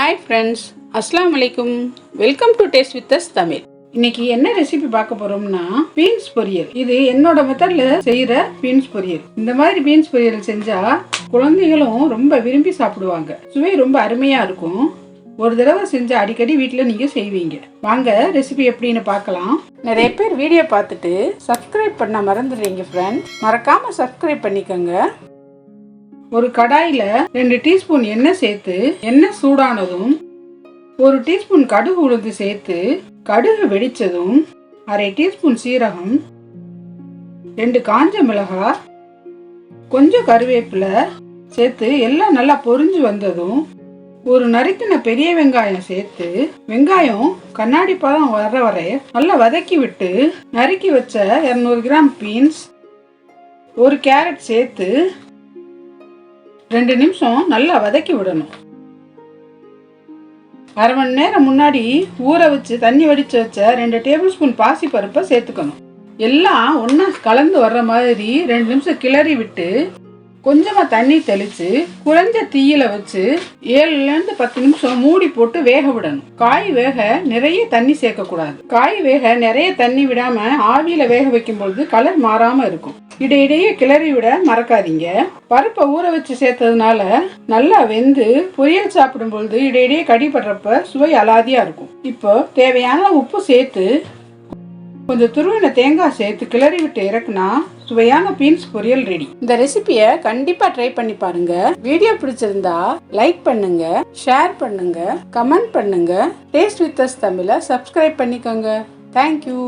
Hi friends, அஸ்ஸலாமு அலைக்கும். Welcome to taste with us Tamil. இன்னைக்கு என்ன ரெசிபி பார்க்க போறோம்னா பீன்ஸ் பொரியல். இது என்னோட மெத்தட்ல செய்யற பீன்ஸ் பொரியல். இந்த மாதிரி பீன்ஸ் பொரியல் செஞ்சா குழந்தைகளும் ரொம்ப விரும்பி சாப்பிடுவாங்க. சுவை ரொம்ப அருமையா இருக்கும். ஒரு தடவை செஞ்சா அடிக்கடி வீட்டில் நீங்க செய்வீங்க. வாங்க ரெசிபி எப்படின்னு பார்க்கலாம். நிறைய பேர் வீடியோ பார்த்துட்டு சப்ஸ்கிரைப் பண்ண மறந்துடுறீங்க ஃப்ரெண்ட்ஸ். மறக்காம சப்ஸ்கிரைப் பண்ணிக்கோங்க. ஒரு கடாயில 2 டீஸ்பூன் எண்ணெய் சேர்த்து எண்ணெய் சூடானதும் 1 டீஸ்பூன் கடுகு உளுந்து சேர்த்து கடுகு வெடிச்சதும் 1/2 டீஸ்பூன் சீரகம், 2 காஞ்ச மிளகாய், கொஞ்சம் கருவேப்பிலை சேர்த்து எல்லாம் நல்லா பொரிஞ்சு வந்ததும் ஒரு நறுக்கின பெரிய வெங்காயம் சேர்த்து வெங்காயம் கண்ணாடி பதம் வர வரை நல்லா வதக்கி விட்டு நறுக்கி வச்ச 200 கிராம் பீன்ஸ், 1 கேரட் சேர்த்து 2 நிமிஷம் நல்லா வதக்கி விடணும். அரை மணி நேரம் முன்னாடி ஊற வச்சு தண்ணி வடிச்சு வச்ச 2 டேபிள் ஸ்பூன் பாசி பருப்பை சேர்த்துக்கணும். எல்லாம் ஒன்னா கலந்து வர்ற மாதிரி 2 நிமிஷம் கிளறி விட்டு கொஞ்சமா தண்ணி தெளிச்சு குறைஞ்ச தீயில வச்சு 7ல 10 நிமிஷம் மூடி போட்டு வேக விடணும். காய் வேக நிறைய தண்ணி சேர்க்க கூடாது. காய் வேக நிறைய தண்ணி விடாம ஆவியில வேக வைக்கும் பொழுது கலர் மாறாம இருக்கும். இடையிடையே கிளறி விட மறக்காதீங்க. பருப்பை ஊற வச்சு சேர்த்ததுனால நல்லா வெந்து பொரியல் சாப்பிடும் பொழுது இடையிடையே கடிபடுறப்ப சுவை அலாதியா இருக்கும். இப்போ தேவையான உப்பு சேர்த்து கொஞ்சம் துருவின தேங்காய் சேர்த்து கிளறி விட்டு இறக்குனா சுவையான பீன்ஸ் பொரியல் ரெடி. இந்த ரெசிபியை கண்டிப்பா ட்ரை பண்ணி பாருங்க. வீடியோ பிடிச்சிருந்தா லைக் பண்ணுங்க, ஷேர் பண்ணுங்க, கமெண்ட் பண்ணுங்க. டேஸ்ட் வித் அஸ் தமிழை சப்ஸ்கிரைப் பண்ணிக்கோங்க. தேங்க்யூ.